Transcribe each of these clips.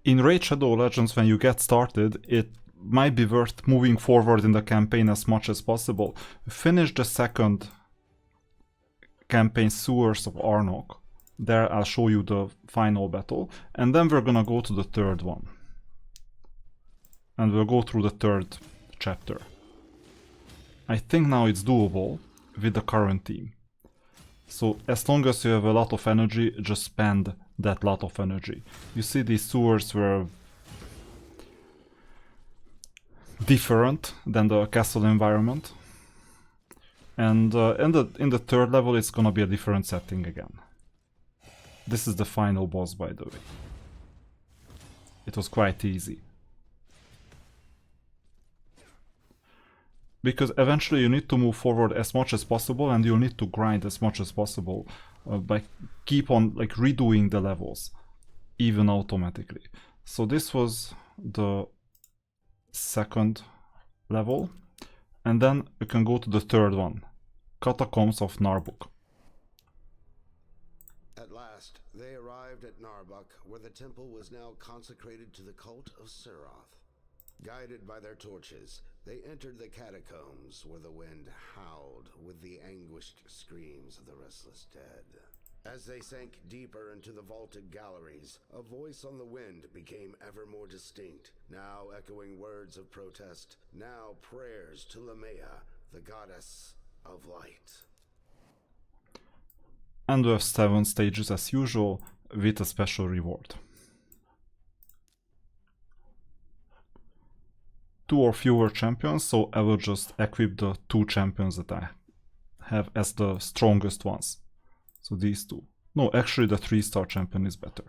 in Raid Shadow Legends, when you get started, it might be worth moving forward in the campaign as much as possible. Finish the second campaign, Sewers of Arnok. There I'll show you the final battle, and then we're gonna go to the third one. And we'll go through the third chapter. I think now it's doable with the current team. So as long as you have a lot of energy, just spend that lot of energy. You see, these sewers were different than the castle environment. And in the third level, it's gonna be a different setting again. This is the final boss, by the way. It was quite easy. Because eventually you need to move forward as much as possible, and you'll need to grind as much as possible by keep on like redoing the levels, even automatically. So this was the second level, and then you can go to the third one, Catacombs of Narbuk. At last, they arrived at Narbuk, where the temple was now consecrated to the cult of Seroth. Guided by their torches, they entered the catacombs where the wind howled with the anguished screams of the restless dead. As they sank deeper into the vaulted galleries, a voice on the wind became ever more distinct, now echoing words of protest, now prayers to Lamea, the goddess of light. And we have 7 stages as usual, with a special reward. 2 or fewer champions, so I will just equip the 2 champions that I have as the strongest ones. So these 2. No, actually the 3-star champion is better.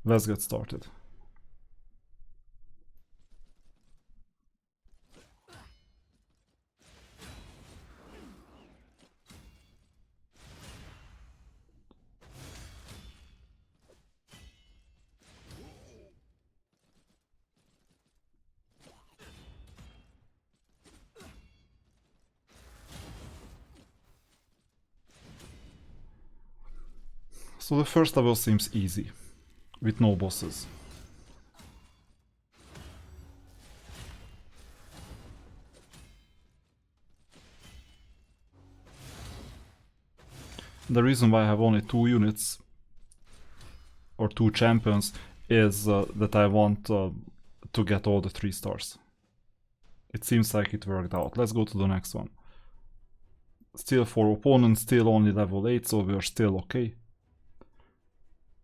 Let's get started. So the first level seems easy, with no bosses. The reason why I have only 2 units, or 2 champions, is that I want to get all the 3 stars. It seems like it worked out. Let's go to the next one. Still 4 opponents, still only level 8, so we're still okay.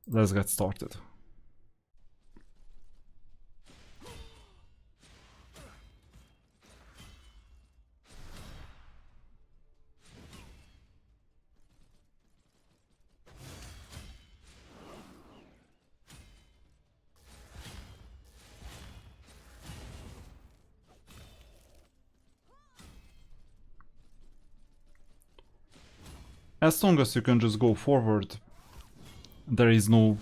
Let's get started. As long as you can just go forward, there is no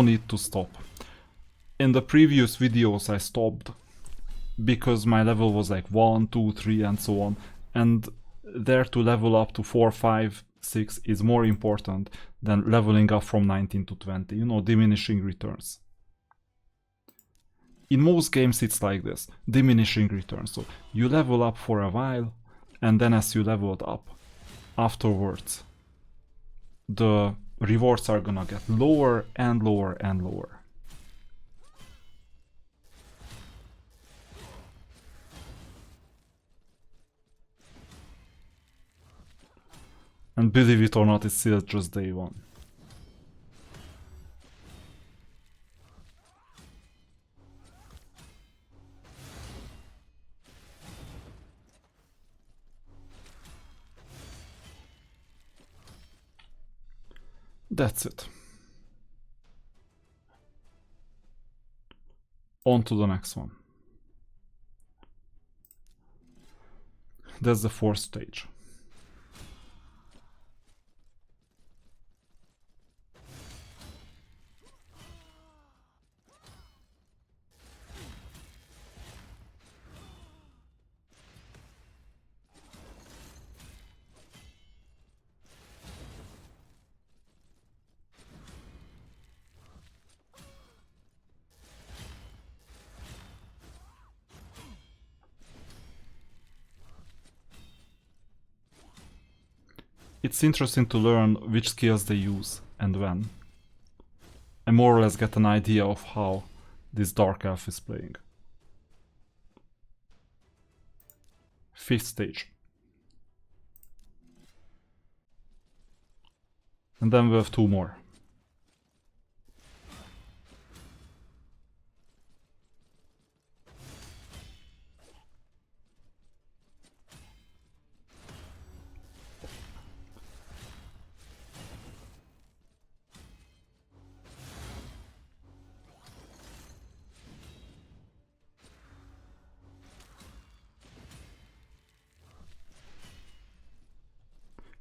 need to stop. In the previous videos I stopped because my level was like 1, 2, 3 and so on, and there to level up to 4, 5, 6 is more important than leveling up from 19 to 20, you know, diminishing returns. In most games it's like this, diminishing returns. So you level up for a while, and then as you leveled up, afterwards the rewards are gonna get lower and lower and lower. And believe it or not, it's still just day 1. That's it. On to the next one. That's the 4th stage. it's interesting to learn which skills they use and when, and more or less get an idea of how this Dark Elf is playing. 5th stage. And then we have 2 more.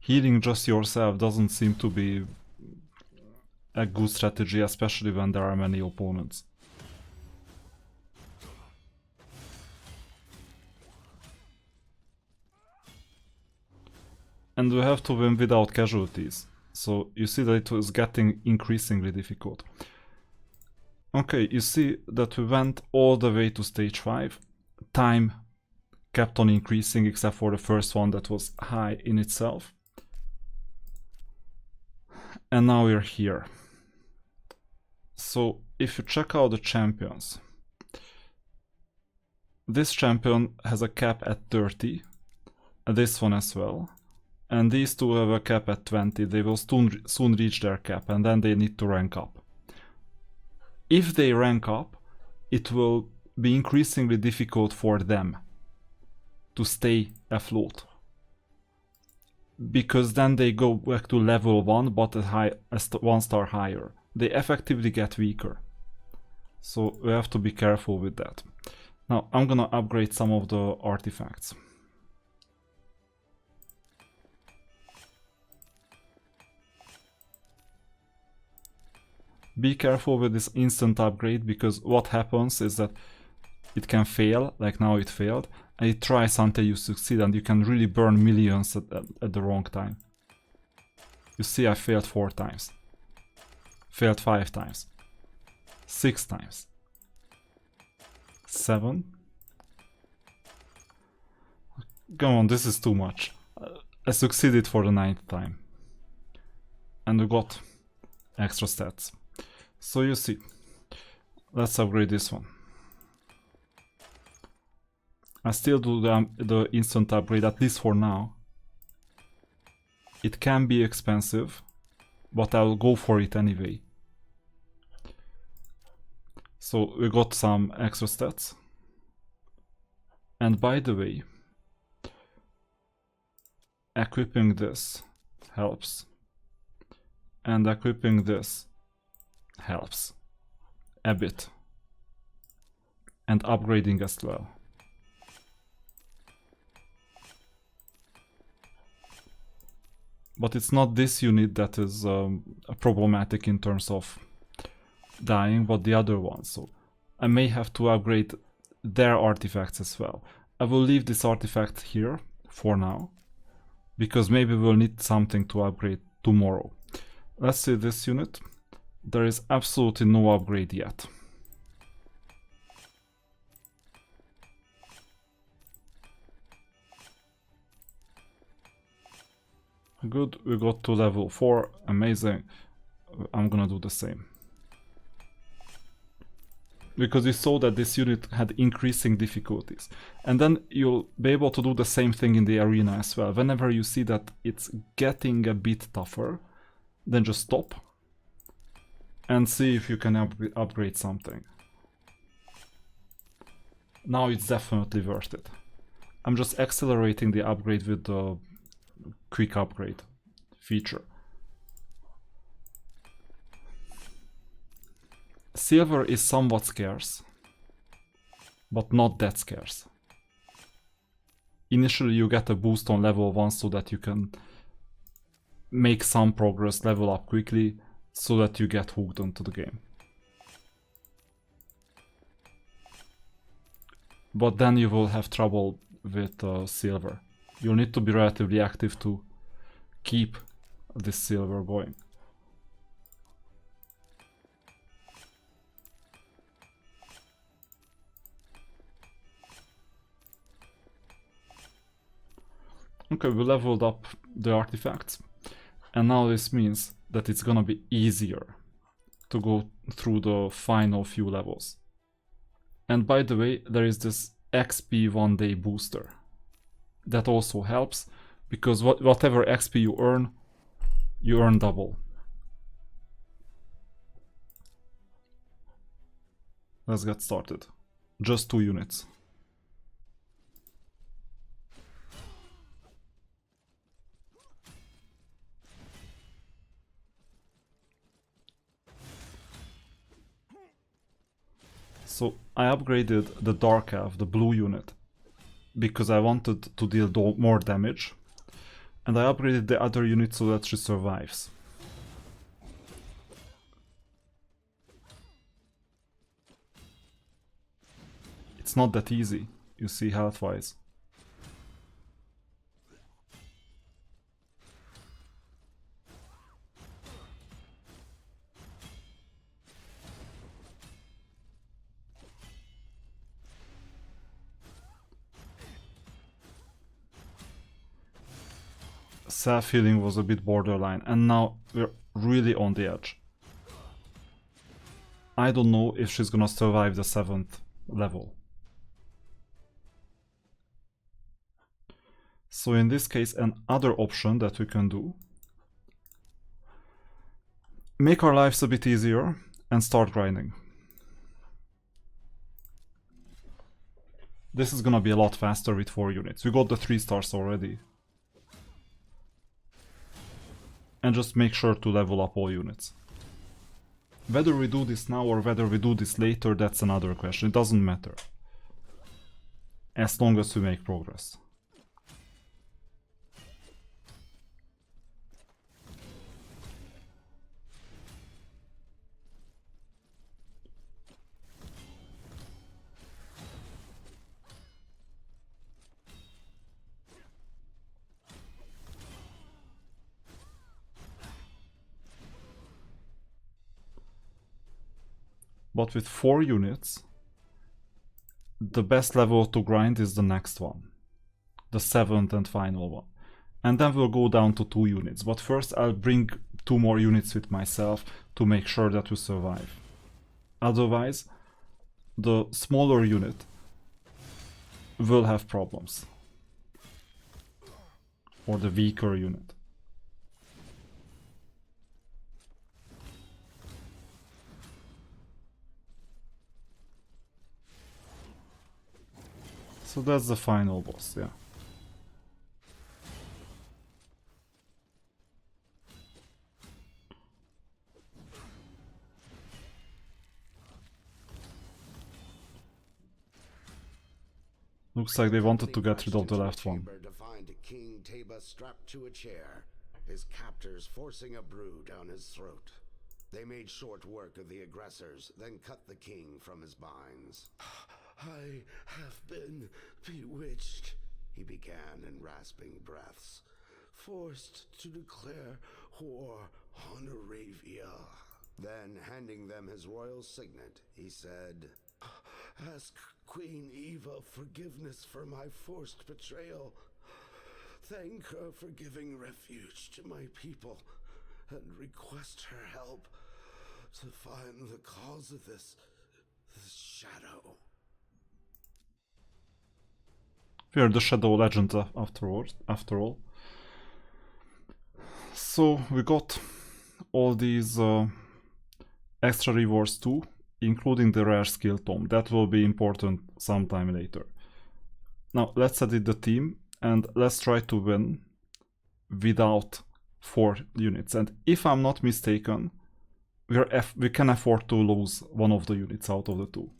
Healing just yourself doesn't seem to be a good strategy, especially when there are many opponents. And we have to win without casualties. So you see that it was getting increasingly difficult. Okay, you see that we went all the way to stage 5. Time kept on increasing except for the first one that was high in itself. And now we're here. So if you check out the champions, this champion has a cap at 30, this one as well, and these two have a cap at 20. They will soon reach their cap, and then they need to rank up. If they rank up, it will be increasingly difficult for them to stay afloat, because then they go back to level 1 but a 1 star higher. They effectively get weaker, so we have to be careful with that. Now I'm gonna upgrade some of the artifacts. Be careful with this instant upgrade, because what happens is that it can fail, like now it failed, and it tries until you succeed, and you can really burn millions at the wrong time. You see, I failed 4 times. Failed 5 times. 6 times. 7. Come on, this is too much. I succeeded for the 9th time. And we got extra stats. So you see, let's upgrade this one. I still do the instant upgrade, at least for now. It can be expensive, but I'll go for it anyway. So we got some extra stats. And by the way, equipping this helps. And equipping this helps a bit. And upgrading as well. But it's not this unit that is problematic in terms of dying, but the other one. So I may have to upgrade their artifacts as well. I will leave this artifact here for now, because maybe we'll need something to upgrade tomorrow. Let's see this unit. There is absolutely no upgrade yet. Good, we got to level 4, amazing. I'm gonna do the same. Because you saw that this unit had increasing difficulties. And then you'll be able to do the same thing in the arena as well. Whenever you see that it's getting a bit tougher, then just stop and see if you can upgrade something. Now it's definitely worth it. I'm just accelerating the upgrade with the quick upgrade feature. Silver is somewhat scarce, but not that scarce. Initially you get a boost on level 1 so that you can make some progress, level up quickly, so that you get hooked onto the game. But then you will have trouble with silver. You'll need to be relatively active to keep this silver going. Okay, we leveled up the artifacts. And now this means that it's gonna be easier to go through the final few levels. And by the way, there is this XP 1-day booster. That also helps, because whatever XP you earn double. Let's get started. Just 2 units. So I upgraded the Dark Elf, the blue unit, because I wanted to deal more damage. And I upgraded the other unit so that she survives. It's not that easy, you see, health-wise. Self-healing was a bit borderline, and now we're really on the edge. I don't know if she's gonna survive the 7th level. So in this case, another option that we can do, make our lives a bit easier and start grinding. This is gonna be a lot faster with 4 units. We got the 3 stars already. And just make sure to level up all units. Whether we do this now or whether we do this later, that's another question. It doesn't matter. As long as we make progress. But with 4 units, the best level to grind is the next one. The 7th and final one. And then we'll go down to 2 units. But first I'll bring 2 more units with myself to make sure that we survive. Otherwise, the smaller unit will have problems. Or the weaker unit. So that's the final boss, yeah. Looks like they wanted to get rid of the left one. To find King Teba strapped to a chair, his captors forcing a brew down his throat. They made short work of the aggressors, then cut the king from his binds. I have been bewitched, he began in rasping breaths, forced to declare war on Aravia. Then, handing them his royal signet, he said, "Ask Queen Eva forgiveness for my forced betrayal. Thank her for giving refuge to my people, and request her help to find the cause of this shadow." We are the Shadow Legends after all. So we got all these extra rewards too, including the rare skill tome. That will be important sometime later. Now let's edit the team and let's try to win without 4 units. And if I'm not mistaken, we can afford to lose one of the units out of the 2.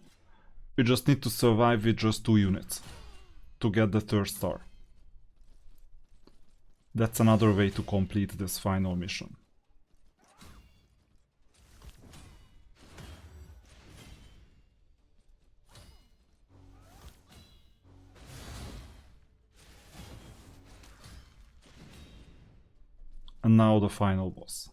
We just need to survive with just 2 units to get the 3rd star. That's another way to complete this final mission. And now the final boss.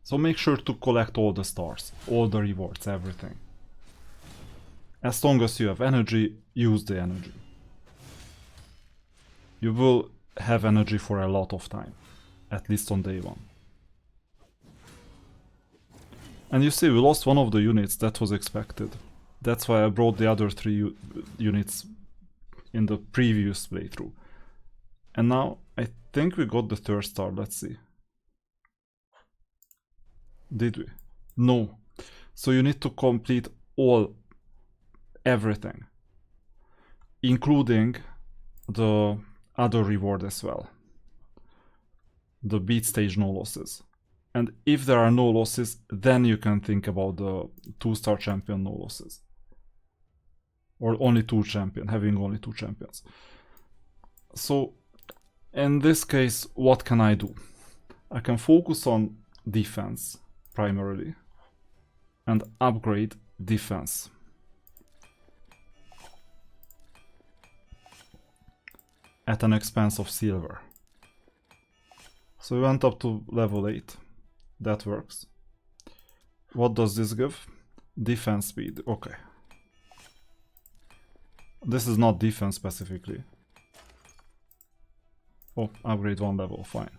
So make sure to collect all the stars, all the rewards, everything. As long as you have energy, use the energy. You will have energy for a lot of time, at least on day 1. And you see, we lost one of the units. That was expected. That's why I brought the other 3 units in the previous playthrough. And now I think we got the 3rd star. Let's see. Did we? No. So you need to complete everything, including the other reward as well. The beat stage no losses. And if there are no losses, then you can think about the 2-star champion no losses. Or only 2 champion, having only 2 champions. So in this case, what can I do? I can focus on defense primarily and upgrade defense. At an expense of silver. So we went up to level 8. That works. What does this give? Defense speed. Okay. This is not defense specifically. Oh, upgrade 1 level, fine.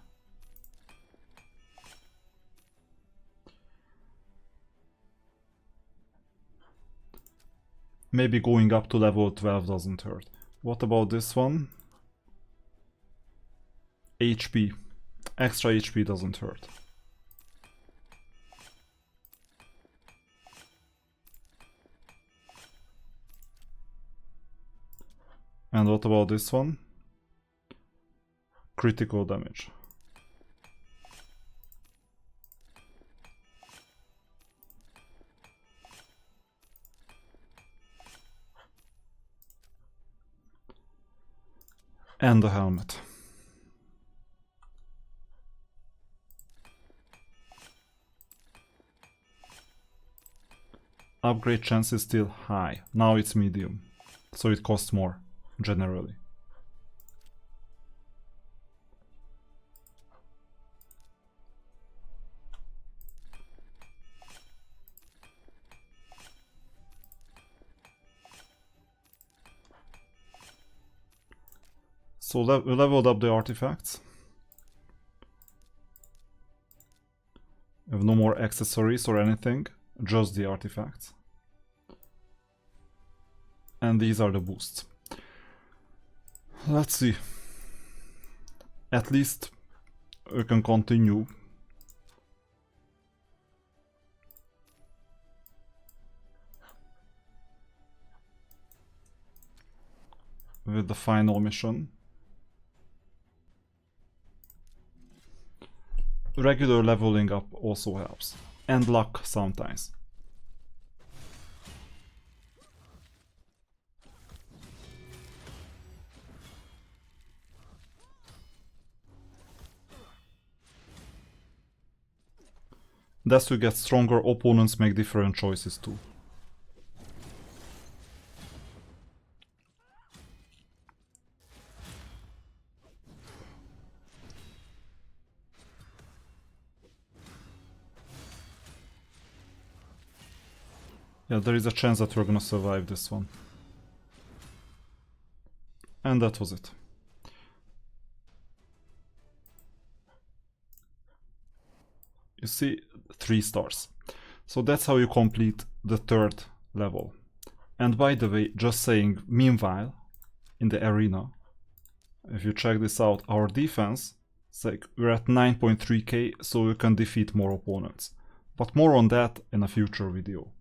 Maybe going up to level 12 doesn't hurt. What about this one? HP. Extra HP doesn't hurt. And what about this one? Critical damage. And the helmet. Upgrade chance is still high. Now it's medium, so it costs more, generally. So we leveled up the artifacts. We have no more accessories or anything, just the artifacts. And these are the boosts. Let's see. At least we can continue. With the final mission. Regular leveling up also helps. And luck sometimes. As you get stronger, opponents make different choices too. Yeah, there is a chance that we're gonna survive this one. And that was it. You see, 3 stars. So that's how you complete the 3rd level. And by the way, just saying, meanwhile, in the arena, if you check this out, our defense, it's like we're at 9.3k, so we can defeat more opponents. But more on that in a future video.